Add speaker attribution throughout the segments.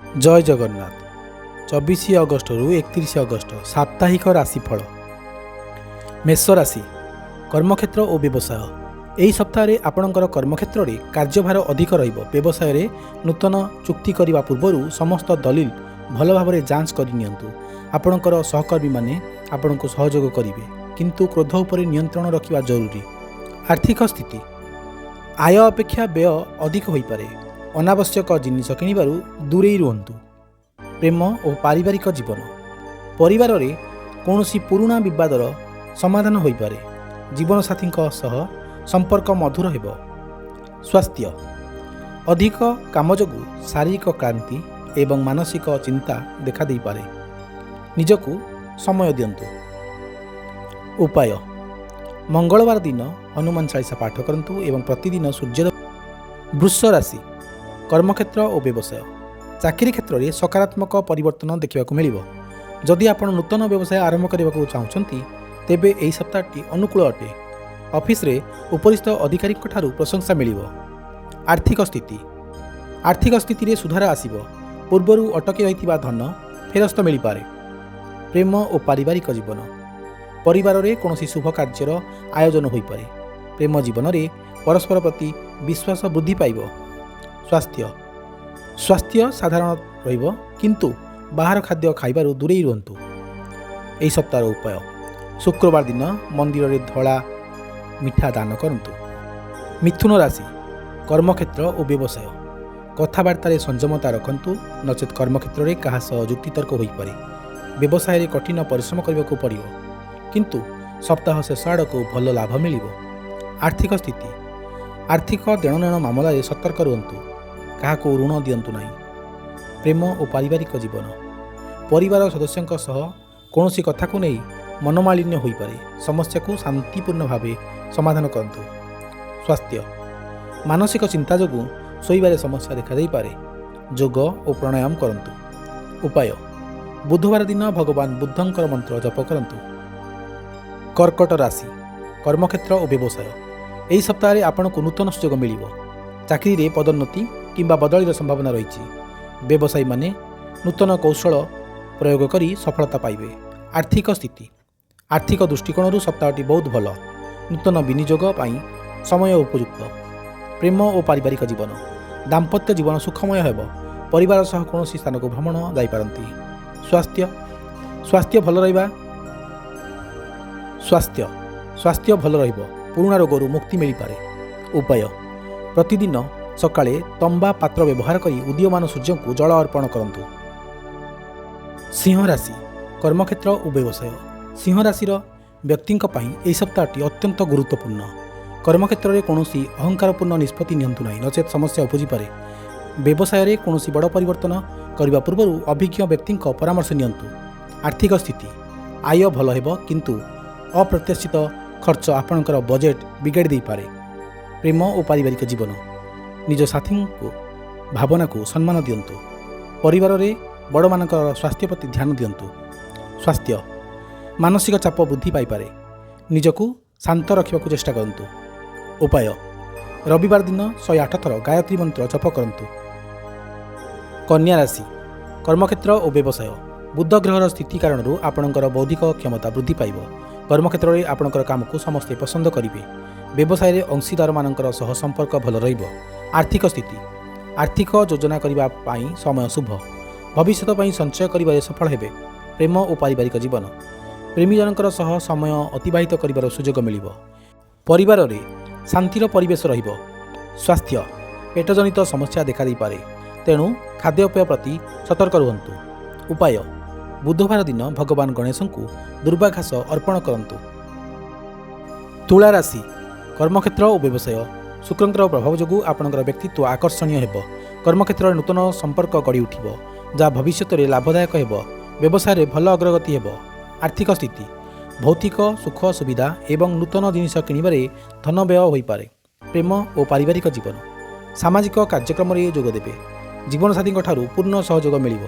Speaker 1: जय जगन्नाथ। 24 अगस्ट रु 31 अगस्ट साप्ताहिक राशिफल। मेष राशि कर्मक्षेत्र और व्यवसाय। यही सप्ताह आपणकर कर्मक्षेत्र में कार्यभार अधिक व्यवसाय रे नूतन चुक्ति करने पूर्व समस्त दलिल भल भाव जांच करनी। आपणकर सहकर्मी माने आपण को सहयोग करेंगे, किंतु क्रोध उपर नियंत्रण रखा जरूरी। आर्थिक स्थिति आय अपेक्षा व्यय अधिक हो पारे। अनावश्यक जिनिस किणवारू दूरे रुहतु। प्रेम और पारिवारिक जीवन परिवार रे कौनसी पुराना विवादर समाधान हो पारे। जीवनसाथी सह संपर्क मधुर हेब। स्वास्थ्य अधिक काम जोगु शारीरिक क्लांति एवं मानसिक चिंता देखा दे पारे। निजकु समय दियंतु। उपाय मंगलवार दिन हनुमान चालीसा पाठ करंतु एवं प्रतिदिन सूर्य। वृष राशि कर्मक्षेत्र और व्यवसाय। चाकरी क्षेत्र में सकारात्मक परिवर्तन देखा मिलिब। जदि आप नूतन व्यवसाय आरंभ करने को चाहते तेबे यही सप्ताहटी अनुकूल अटे। ऑफिस रे उपरिस्थ अधिकारी प्रशंसा मिलिब। आर्थिक स्थिति रे सुधार आसिब। पूर्वरु अटकी रहिथिबा धन फेरस्त मिल पारे। प्रेम और पारिवारिक जीवन परिवार रे कौनसी शुभ कार्यर आयोजन हो पारे। प्रेम जीवन रे परस्पर प्रति विश्वास वृद्धि पाइब। स्वास्थ्य साधारण रहिब, किंतु बाहर खाद्य खाइबारु दूरे रुहतु। एही सप्ताहर उपाय शुक्रवार दिन मंदिर रे धला मिठा दान करंतु। मिथुन राशि कर्मक्षेत्र और व्यवसाय। कथबार्तार संयमता रखंतु, नचेत कर्मक्षेत्र में क्या जुक्तितर्क हो पारे। व्यवसाय कठिन परिश्रम करने को पड़ो, किंतु सप्ताह शेष आड़ को भल लाभ मिल। आर्थिक स्थिति आर्थिक देणनेण मामलें सतर्क रुहतु। क्या ऋण दिंतु ना। प्रेम और पारिवारिक जीवन परिवार सदस्यों सह कौन सी कथा को नहीं मनमालिन्य हो पारे। समस्या को शांतिपूर्ण भाव समाधान करंतु। स्वास्थ्य मानसिक चिंता जोगु शोइबारे समस्या देखा दे पारे। योग और प्राणायाम करंतु। उपाय बुधवार दिन भगवान बुद्धंकर मंत्र जप करंतु। कर्कट राशि कर्मक्षेत्र और व्यवसाय। यही सप्ताह आपन को नूतन सुयोग मिल। चाकरी रे पदोन्नति किंबा बदलिर संभावना रही। व्यवसायी माने नूतन कौशल प्रयोग करी सफलता पाइबे। आर्थिक स्थिति आर्थिक दृष्टिकोण सप्ताहटी बहुत भल। नूतन विनियोग पाई समय उपयुक्त। प्रेम और पारिवारिक जीवन दाम्पत्य जीवन सुखमय हेब। परिवार सह कौन स्थान को भ्रमण जापारती। स्वास्थ्य भल रहिबा। स्वास्थ्य भल रहिब। पुराना रोगरू मुक्ति मिल पारे। उपाय प्रतिदिन सकाळे तंबा पात्र व्यवहार करी उदीयमान सूर्य को जल अर्पण करंतु। सिंह राशि कर्मक्षेत्र और व्यवसाय। सिंह राशिर व्यक्ति यह सप्ताहटी अत्यंत गुरुत्वपूर्ण। कर्मक्षेत्र में कौन अहंकारपूर्ण निष्पत्ति नियंतु ना, नचेत समस्या उपजी पारे। व्यवसाय में कौन बड़ परिवर्तन करने पूर्व अभिज्ञ व्यक्ति परामर्श नियंतु। आर्थिक स्थिति आय भल हेब, किंतु अप्रत्याशित खर्च आपणकर बजेट बिगाड़ी दे पारे। प्रेम और पारिवारिक जीवन निज साथी को भावना को सम्मान दियंतु। परिवार रे बड़ मानकर स्वास्थ्य प्रति ध्यान दियंतु। स्वास्थ्य मानसिक चाप वृद्धि पाइपारे। निजको शांत रखा चेष्टा करंतु। उपाय रविवार दिन 108 थर गायत्री मंत्र जप करंतु। कन्या राशि कर्मक्षेत्र और व्यवसाय। बुध ग्रहर स्थिति कारण आपणकर बौद्धिक क्षमता वृद्धि पाइब। कर्मक्षेत्र में आपणकर काम को समस्ते पसंद करेंगे। व्यवसाय में अंशीदार मानकर सह संपर्क भल रहिब। आर्थिक स्थिति आर्थिक योजना करने समय शुभ। भविष्य पर संचय कर सफल हेबे। प्रेम और पारिवारिक जीवन प्रेमी जनकर सह समय अतिबाहित कर सुजोग मिल। परिवार रे शांतिर परिवेश रहिब। स्वास्थ्य पेटजनित समस्या देखा दे पारे, तेणु खाद्यपेय प्रति सतर्क रुहतु। उपाय बुधवार दिन भगवान गणेश को दुर्वा घास अर्पण करंतु। तुला राशि कर्मक्षेत्र और व्यवसाय। शुक्रंकर प्रभाव जोगु आपणकर व्यक्तित्व आकर्षणीय हेब। कर्मक्षेत्र में नूतन संपर्क गढ़ी उठिब, जहाँ भविष्य में लाभदायक हेब। व्यवसाय में भल अग्रगति हेब। आर्थिक स्थिति भौतिक सुख सुविधा एवं नूतन जिनिस किणवे धन व्यय हो पारे। प्रेम और पारिवारिक जीवन सामाजिक कार्यक्रम में जोग देवे। जीवनसाथी पूर्ण सहयोग मिल।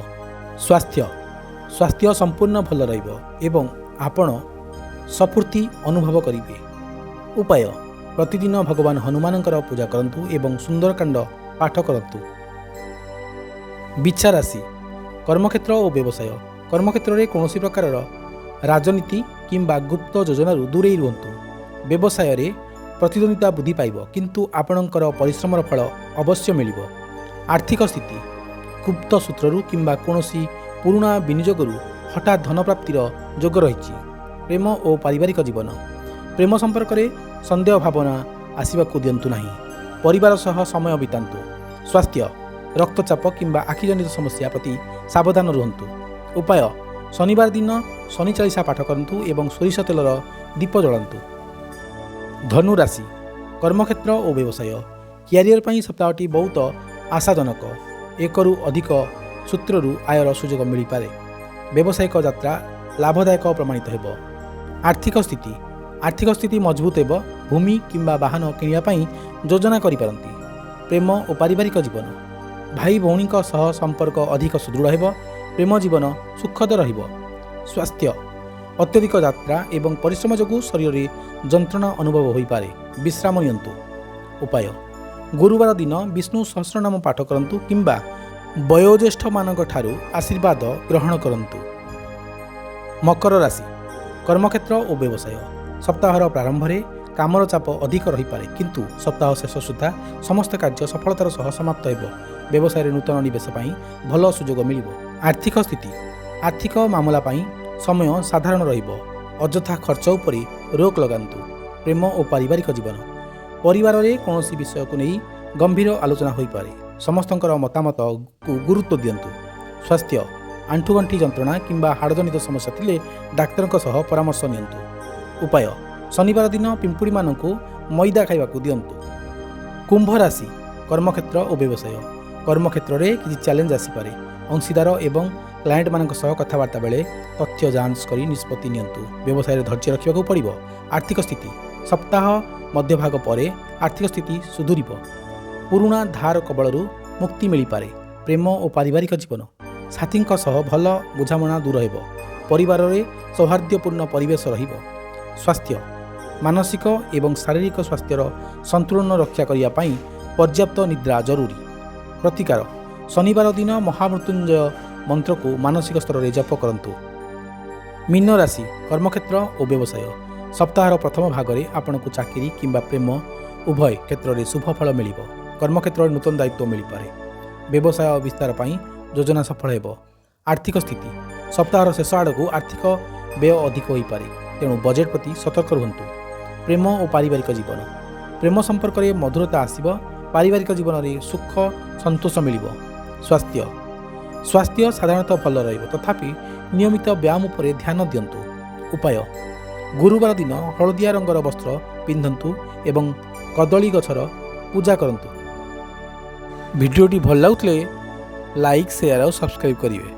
Speaker 1: स्वास्थ्य संपूर्ण भल रहिब एवं आपण स्फूर्ति अनुभव करेंगे। उपाय प्रतिदिन भगवान हनुमानकर पूजा करंतु एवं सुंदरकांड पाठ करंतु। ବିଛା ରାଶି କର୍ମକ୍ଷେତ୍ର ଓ ବ୍ୟବସାୟ। କର୍ମକ୍ଷେତ୍ରରେ କୌଣସି ପ୍ରକାରର ରାଜନୀତି କିମ୍ବା ଗୁପ୍ତ ଯୋଜନାରୁ ଦୂରେଇ ରୁହନ୍ତୁ। ବ୍ୟବସାୟରେ ପ୍ରତିଦ୍ୱନ୍ଦିତା ବୃଦ୍ଧି ପାଇବ, କିନ୍ତୁ ଆପଣଙ୍କର ପରିଶ୍ରମର ଫଳ ଅବଶ୍ୟ ମିଳିବ। ଆର୍ଥିକ ସ୍ଥିତି ଗୁପ୍ତ ସୂତ୍ରରୁ କିମ୍ବା କୌଣସି ପୁରୁଣା ବିନିଯୋଗରୁ ହଠାତ୍ ଧନପ୍ରାପ୍ତିର ଯୋଗ ରହିଛି। ପ୍ରେମ ଓ ପାରିବାରିକ ଜୀବନ। ପ୍ରେମ ସମ୍ପର୍କରେ ସନ୍ଦେହ ଭାବନା ଆସିବାକୁ ଦିଅନ୍ତୁ ନାହିଁ। ପରିବାର ସହ ସମୟ ବିତାନ୍ତୁ। ସ୍ୱାସ୍ଥ୍ୟ ରକ୍ତଚାପ କିମ୍ବା ଆଖିଜନିତ ସମସ୍ୟା ପ୍ରତି ସାବଧାନ ରୁହନ୍ତୁ। ଉପାୟ ଶନିବାର ଦିନ ଶନି ଚାଳିଶା ପାଠ କରନ୍ତୁ ଏବଂ ସୋରିଷ ତେଲର ଦୀପ ଜଳାନ୍ତୁ। ଧନୁ ରାଶି କର୍ମକ୍ଷେତ୍ର ଓ ବ୍ୟବସାୟ। କ୍ୟାରିୟର ପାଇଁ ସପ୍ତାହଟି ବହୁତ ଆଶାଜନକ। ଏକରୁ ଅଧିକ ସୂତ୍ରରୁ ଆୟର ସୁଯୋଗ ମିଳିପାରେ। ବ୍ୟବସାୟିକ ଯାତ୍ରା ଲାଭଦାୟକ ପ୍ରମାଣିତ ହେବ। ଆର୍ଥିକ ସ୍ଥିତି ମଜବୁତ ହେବ। ଭୂମି କିମ୍ବା ବାହନ କିଣିବା ପାଇଁ ଯୋଜନା କରିପାରନ୍ତି। ପ୍ରେମ ଓ ପାରିବାରିକ ଜୀବନ। ଭାଇ ଭଉଣୀଙ୍କ ସହ ସମ୍ପର୍କ ଅଧିକ ସୁଦୃଢ଼ ହେବ। ପ୍ରେମ ଜୀବନ ସୁଖଦ ରହିବ। ସ୍ୱାସ୍ଥ୍ୟ ଅତ୍ୟଧିକ ଯାତ୍ରା ଏବଂ ପରିଶ୍ରମ ଯୋଗୁଁ ଶରୀରରେ ଯନ୍ତ୍ରଣା ଅନୁଭବ ହୋଇପାରେ। ବିଶ୍ରାମ ନିଅନ୍ତୁ। ଉପାୟ ଗୁରୁବାର ଦିନ ବିଷ୍ଣୁ ସହସ୍ରନାମ ପାଠ କରନ୍ତୁ କିମ୍ବା ବୟୋଜ୍ୟେଷ୍ଠମାନଙ୍କ ଠାରୁ ଆଶୀର୍ବାଦ ଗ୍ରହଣ କରନ୍ତୁ। ମକର ରାଶି କର୍ମକ୍ଷେତ୍ର ଓ ବ୍ୟବସାୟ। ସପ୍ତାହର ପ୍ରାରମ୍ଭରେ କାମର ଚାପ ଅଧିକ ରହିପାରେ, କିନ୍ତୁ ସପ୍ତାହ ଶେଷ ସୁଦ୍ଧା ସମସ୍ତ କାର୍ଯ୍ୟ ସଫଳତାର ସହ ସମାପ୍ତ ହେବ। ବ୍ୟବସାୟରେ ନୂତନ ନିବେଶ ପାଇଁ ଭଲ ସୁଯୋଗ ମିଳିବ। ଆର୍ଥିକ ମାମଲା ପାଇଁ ସମୟ ସାଧାରଣ ରହିବ। ଅଯଥା ଖର୍ଚ୍ଚ ଉପରେ ରୋକ ଲଗାନ୍ତୁ। ପ୍ରେମ ଓ ପାରିବାରିକ ଜୀବନ। ପରିବାରରେ କୌଣସି ବିଷୟକୁ ନେଇ ଗମ୍ଭୀର ଆଲୋଚନା ହୋଇପାରେ। ସମସ୍ତଙ୍କର ମତାମତକୁ ଗୁରୁତ୍ୱ ଦିଅନ୍ତୁ। ସ୍ୱାସ୍ଥ୍ୟ ଆଣ୍ଠୁଗଣ୍ଠି ଯନ୍ତ୍ରଣା କିମ୍ବା ହାଡ଼ଜନିତ ସମସ୍ୟା ଥିଲେ ଡାକ୍ତରଙ୍କ ସହ ପରାମର୍ଶ ନିଅନ୍ତୁ। ଉପାୟ ଶନିବାର ଦିନ ପିମ୍ପୁଡ଼ିମାନଙ୍କୁ ମଇଦା ଖାଇବାକୁ ଦିଅନ୍ତୁ। କୁମ୍ଭ ରାଶି କର୍ମକ୍ଷେତ୍ର ଓ ବ୍ୟବସାୟ। କର୍ମକ୍ଷେତ୍ରରେ କିଛି ଚ୍ୟାଲେଞ୍ଜ ଆସିପାରେ। ଅଂଶୀଦାର ଏବଂ କ୍ଲାଏଣ୍ଟମାନଙ୍କ ସହ କଥାବାର୍ତ୍ତା ବେଳେ ତଥ୍ୟ ଯାଞ୍ଚ କରି ନିଷ୍ପତ୍ତି ନିଅନ୍ତୁ। ବ୍ୟବସାୟରେ ଧୈର୍ଯ୍ୟ ରଖିବାକୁ ପଡ଼ିବ। ଆର୍ଥିକ ସ୍ଥିତି ସପ୍ତାହ ମଧ୍ୟଭାଗ ପରେ ଆର୍ଥିକ ସ୍ଥିତି ସୁଧୁରିବ। ପୁରୁଣା ଧାର କବଳରୁ ମୁକ୍ତି ମିଳିପାରେ। ପ୍ରେମ ଓ ପାରିବାରିକ ଜୀବନ। ସାଥୀଙ୍କ ସହ ଭଲ ବୁଝାମଣା ଦୂର ହେବ। ପରିବାରରେ ସୌହାର୍ଦ୍ଦ୍ୟପୂର୍ଣ୍ଣ ପରିବେଶ ରହିବ। ସ୍ୱାସ୍ଥ୍ୟ ମାନସିକ ଏବଂ ଶାରୀରିକ ସ୍ୱାସ୍ଥ୍ୟର ସନ୍ତୁଳନ ରକ୍ଷା କରିବା ପାଇଁ ପର୍ଯ୍ୟାପ୍ତ ନିଦ୍ରା ଜରୁରୀ। ପ୍ରତିକାର ଶନିବାର ଦିନ ମହାମୃତ୍ୟୁଞ୍ଜୟ ମନ୍ତ୍ରକୁ ମାନସିକ ସ୍ତରରେ ଜପ କରନ୍ତୁ। ମୀନ ରାଶି କର୍ମକ୍ଷେତ୍ର ଓ ବ୍ୟବସାୟ। ସପ୍ତାହର ପ୍ରଥମ ଭାଗରେ ଆପଣଙ୍କୁ ଚାକିରି କିମ୍ବା ପ୍ରେମ ଉଭୟ କ୍ଷେତ୍ରରେ ଶୁଭ ଫଳ ମିଳିବ। କର୍ମକ୍ଷେତ୍ରରେ ନୂତନ ଦାୟିତ୍ୱ ମିଳିପାରେ। ବ୍ୟବସାୟ ବିସ୍ତାର ପାଇଁ ଯୋଜନା ସଫଳ ହେବ। ଆର୍ଥିକ ସ୍ଥିତି ସପ୍ତାହର ଶେଷ ଆଡ଼କୁ ଆର୍ଥିକ ବ୍ୟୟ ଅଧିକ ହୋଇପାରେ, ତେଣୁ ବଜେଟ୍ ପ୍ରତି ସତର୍କ ରୁହନ୍ତୁ। ପ୍ରେମ ଓ ପାରିବାରିକ ଜୀବନ। ପ୍ରେମ ସମ୍ପର୍କରେ ମଧୁରତା ଆସିବ। ପାରିବାରିକ ଜୀବନରେ ସୁଖ ସନ୍ତୋଷ ମିଳିବ। ସ୍ୱାସ୍ଥ୍ୟ ସାଧାରଣତଃ ଭଲ ରହିବ, ତଥାପି ନିୟମିତ ବ୍ୟାୟାମ ଉପରେ ଧ୍ୟାନ ଦିଅନ୍ତୁ। ଉପାୟ ଗୁରୁବାର ଦିନ ହଳଦିଆ ରଙ୍ଗର ବସ୍ତ୍ର ପିନ୍ଧନ୍ତୁ ଏବଂ କଦଳୀ ଗଛର ପୂଜା କରନ୍ତୁ। ଭିଡ଼ିଓଟି ଭଲ ଲାଗୁଥିଲେ ଲାଇକ୍, ସେୟାର ଆଉ ସବସ୍କ୍ରାଇବ୍ କରିବେ।